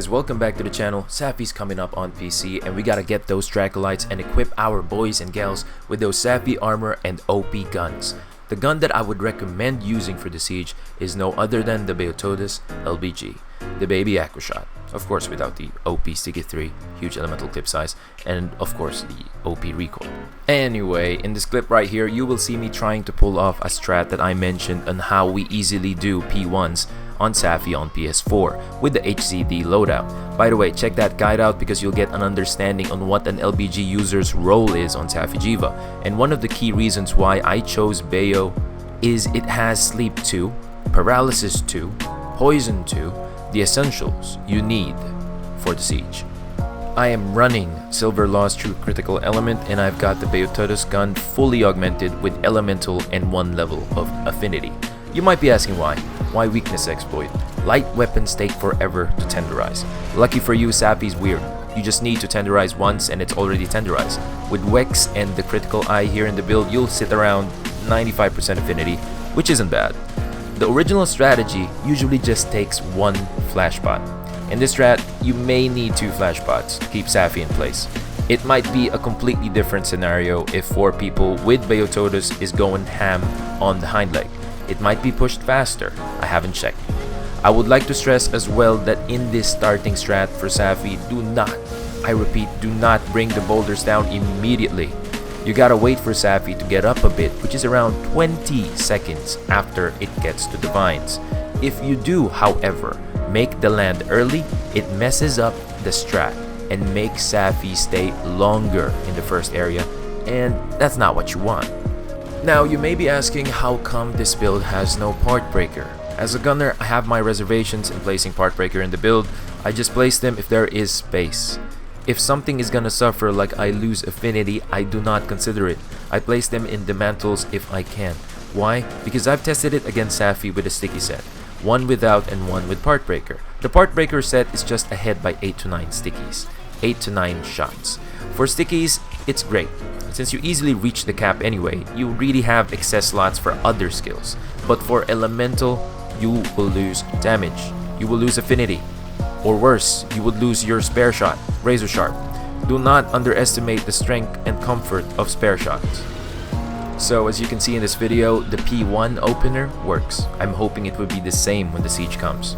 Guys, welcome back to the channel. Safi's coming up on PC and we gotta get those Dracolites and equip our boys and gals with those Safi armor and OP guns. The gun that I would recommend using for the siege is no other than the Bowguns LBG, the baby AQUA, of course without the OP Sticky 3, huge elemental clip size, and of course the OP recoil. Anyway, in this clip right here, you will see me trying to pull off a strat that I mentioned on how we easily do P1s on Safi on PS4 with the HCD loadout. By the way, check that guide out because you'll get an understanding on what an LBG user's role is on Safi Jiiva. And one of the key reasons why I chose Bayo is it has Sleep 2, Paralysis 2, Poison 2, the essentials you need for the siege. I am running Silver Law's True Critical Element and I've got the Bowguns gun fully augmented with Elemental and 1 level of Affinity. You might be asking why. Why weakness exploit? Light weapons take forever to tenderize. Lucky for you, Safi's weird. You just need to tenderize once and it's already tenderized. With Wex and the critical eye here in the build, you'll sit around 95% affinity, which isn't bad. The original strategy usually just takes one flashbot. In this strat, you may need 2 flashbots to keep Safi in place. It might be a completely different scenario if 4 people with Bowguns is going ham on the hind leg. It might be pushed faster, I haven't checked. I would like to stress as well that in this starting strat for Safi, do not, I repeat, do not bring the boulders down immediately. You gotta wait for Safi to get up a bit, which is around 20 seconds after it gets to the vines. If you do, however, make the land early, it messes up the strat and makes Safi stay longer in the first area, and that's not what you want. Now, you may be asking how come this build has no part breaker. As a gunner, I have my reservations in placing part breaker in the build. I just place them if there is space. If something is gonna suffer like I lose affinity, I do not consider it. I place them in the mantles if I can. Why? Because I've tested it against Safi with a sticky set. 1 without and 1 with part breaker. The part breaker set is just ahead by 8 to 9 stickies. 8 to 9 shots. For stickies, it's great. Since you easily reach the cap anyway, you really have excess slots for other skills. But for elemental, you will lose damage. You will lose affinity. Or worse, you would lose your spare shot, razor sharp. Do not underestimate the strength and comfort of spare shots. So as you can see in this video, the P1 opener works. I'm hoping it will be the same when the siege comes.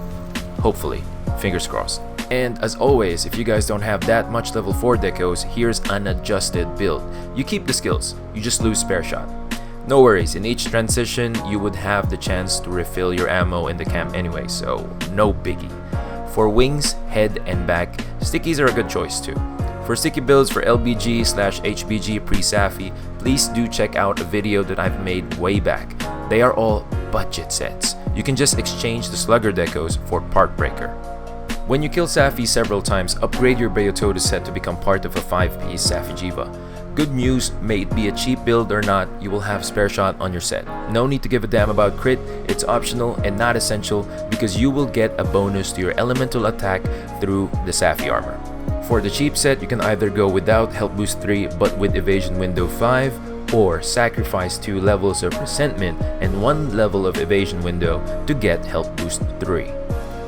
Hopefully. Fingers crossed. And as always, if you guys don't have that much level 4 decos, here's an adjusted build. You keep the skills, you just lose spare shot. No worries, in each transition, you would have the chance to refill your ammo in the camp anyway, so no biggie. For wings, head, and back, stickies are a good choice too. For sticky builds for LBG/HBG pre-Safi, please do check out a video that I've made way back. They are all budget sets. You can just exchange the slugger decos for part breaker. When you kill Safi several times, upgrade your Bowguns set to become part of a 5-piece Safi Jiiva. Good news, may it be a cheap build or not, you will have spare shot on your set. No need to give a damn about crit, it's optional and not essential because you will get a bonus to your elemental attack through the Safi armor. For the cheap set, you can either go without health boost 3 but with evasion window 5, or sacrifice 2 levels of resentment and 1 level of evasion window to get health boost 3.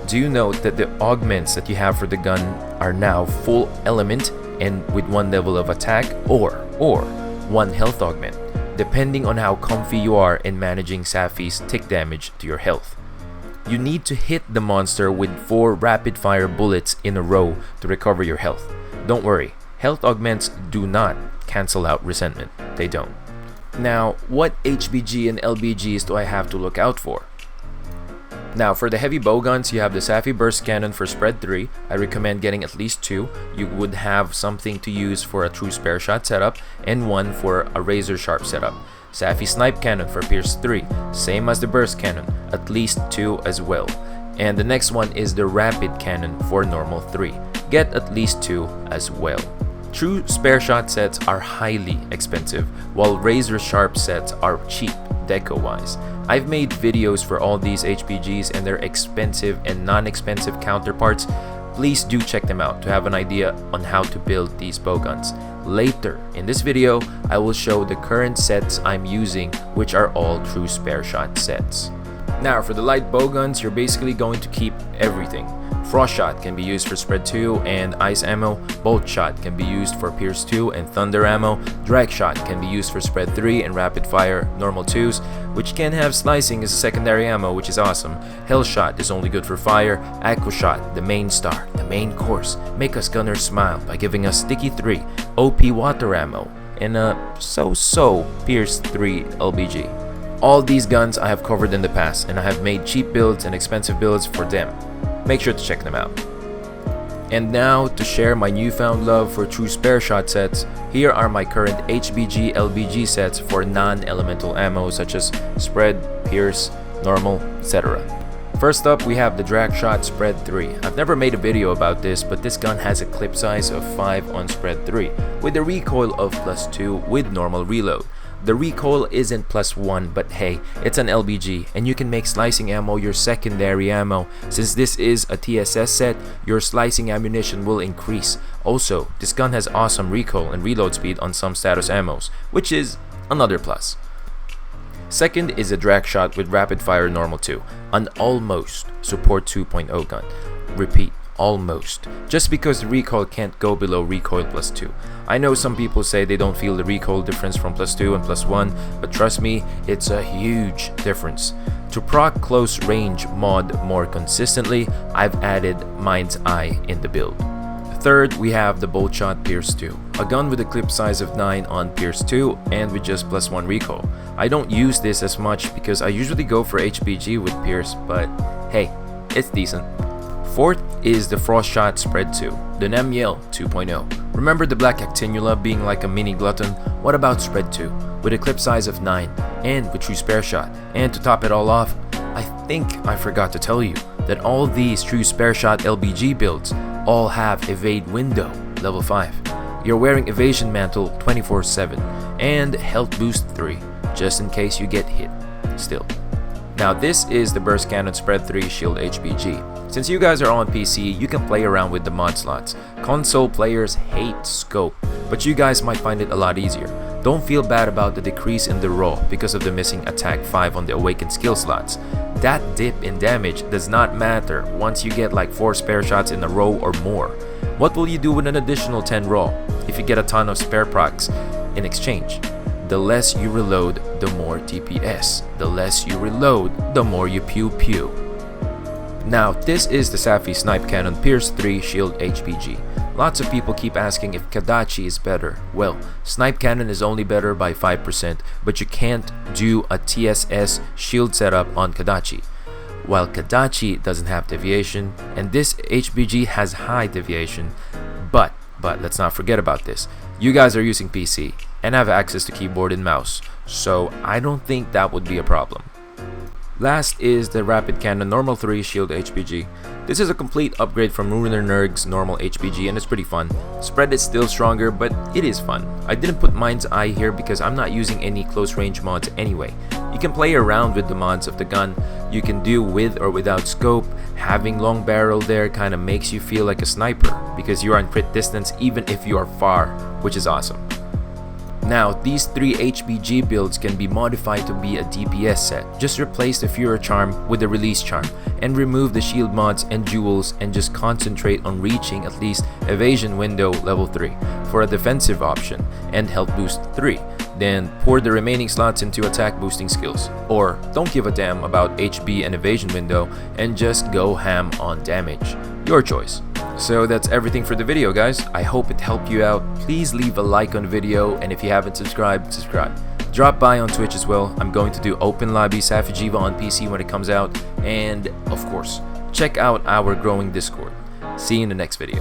Do note that the augments that you have for the gun are now full element and with 1 level of attack or 1 health augment, depending on how comfy you are in managing Safi's tick damage to your health. You need to hit the monster with 4 rapid fire bullets in a row to recover your health. Don't worry, health augments do not cancel out resentment, they don't. Now, what HBG and LBGs do I have to look out for? Now, for the heavy bowguns, you have the Safi burst cannon for spread 3. I recommend getting at least 2. You would have something to use for a true spare shot setup and 1 for a razor sharp setup. Safi snipe cannon for pierce 3, same as the burst cannon, at least 2 as well. And the next one is the rapid cannon for normal 3. Get at least 2 as well. True spare shot sets are highly expensive, while razor sharp sets are cheap deco wise. I've made videos for all these HPGs and their expensive and non-expensive counterparts. Please do check them out to have an idea on how to build these bowguns. Later in this video, I will show the current sets I'm using, which are all true spare shot sets. Now for the light bowguns, you're basically going to keep everything. Frost Shot can be used for spread 2 and ice ammo. Bolt Shot can be used for pierce 2 and thunder ammo. DRAKSHOT can be used for spread 3 and rapid fire normal 2s, which can have slicing as a secondary ammo, which is awesome. Hell Shot is only good for fire. AQUA Shot, the main star, the main course, make us gunners smile by giving us sticky 3, OP water ammo, and a so-so pierce 3 LBG. All these guns I have covered in the past, and I have made cheap builds and expensive builds for them. Make sure to check them out. And now, to share my newfound love for TRUESPARESHOT sets, here are my current HBG LBG sets for non-elemental ammo such as spread, pierce, normal, etc. First up, we have the DRAKSHOT Spread 3. I've never made a video about this, but this gun has a clip size of 5 on Spread 3, with a recoil of +2 with normal reload. The recoil isn't +1, but hey, it's an LBG, and you can make slicing ammo your secondary ammo. Since this is a TSS set, your slicing ammunition will increase. Also, this gun has awesome recoil and reload speed on some status ammos, which is another plus. Second is a DRAKSHOT with rapid fire normal 2, an almost support 2.0 gun. Repeat, almost, just because the recoil can't go below recoil +2. I know some people say they don't feel the recoil difference from +2 and +1, but trust me, it's a huge difference. To proc close range mod more consistently, I've added Mind's Eye in the build. Third, we have the Bolt Shot Pierce 2, a gun with a clip size of 9 on Pierce 2 and with just +1 recoil. I don't use this as much because I usually go for HBG with Pierce, but hey, it's decent. Fourth is the Frost Shot Spread 2, the MHWORLD 2.0. Remember the black Actinula being like a mini glutton? What about Spread 2, with a clip size of 9 and with TRUESPARESHOT? And to top it all off, I think I forgot to tell you that all these TRUESPARESHOT LBG builds all have evade window level 5. You're wearing evasion mantle 24/7 and health boost 3 just in case you get hit still. Now this is the burst cannon spread 3 shield HBG. Since you guys are on PC, you can play around with the mod slots. Console players hate scope, but you guys might find it a lot easier. Don't feel bad about the decrease in the raw because of the missing attack 5 on the awakened skill slots. That dip in damage does not matter once you get like 4 spare shots in a row or more. What will you do with an additional 10 raw if you get a ton of spare procs in exchange? The less you reload, the more DPS. The less you reload, the more you pew pew. Now, this is the Safi Snipe Cannon Pierce 3 Shield HBG. Lots of people keep asking if Kadachi is better. Well, Snipe Cannon is only better by 5%, but you can't do a TSS shield setup on Kadachi. While Kadachi doesn't have deviation, and this HBG has high deviation, but let's not forget about this. You guys are using PC and have access to keyboard and mouse, so I don't think that would be a problem. Last is the Rapid Cannon Normal 3 Shield HBG. This is a complete upgrade from Ruiner Nerg's normal HBG and it's pretty fun. Spread is still stronger, but it is fun. I didn't put Mind's Eye here because I'm not using any close range mods anyway. You can play around with the mods of the gun. You can do with or without scope. Having long barrel there kind of makes you feel like a sniper because you are in crit distance even if you are far, which is awesome. Now, these 3 HBG builds can be modified to be a DPS set. Just replace the Furor Charm with the Release Charm and remove the shield mods and jewels and just concentrate on reaching at least Evasion Window level 3 for a defensive option and Health Boost 3. Then pour the remaining slots into attack boosting skills. Or don't give a damn about HB and Evasion Window and just go ham on damage. Your choice. So that's everything for the video, guys. I hope it helped you out. Please leave a like on the video, and if you haven't subscribed, subscribe. Drop by on Twitch as well. I'm going to do open lobby Safi Jiiva on PC when it comes out, and of course, check out our growing Discord. See you in the next video.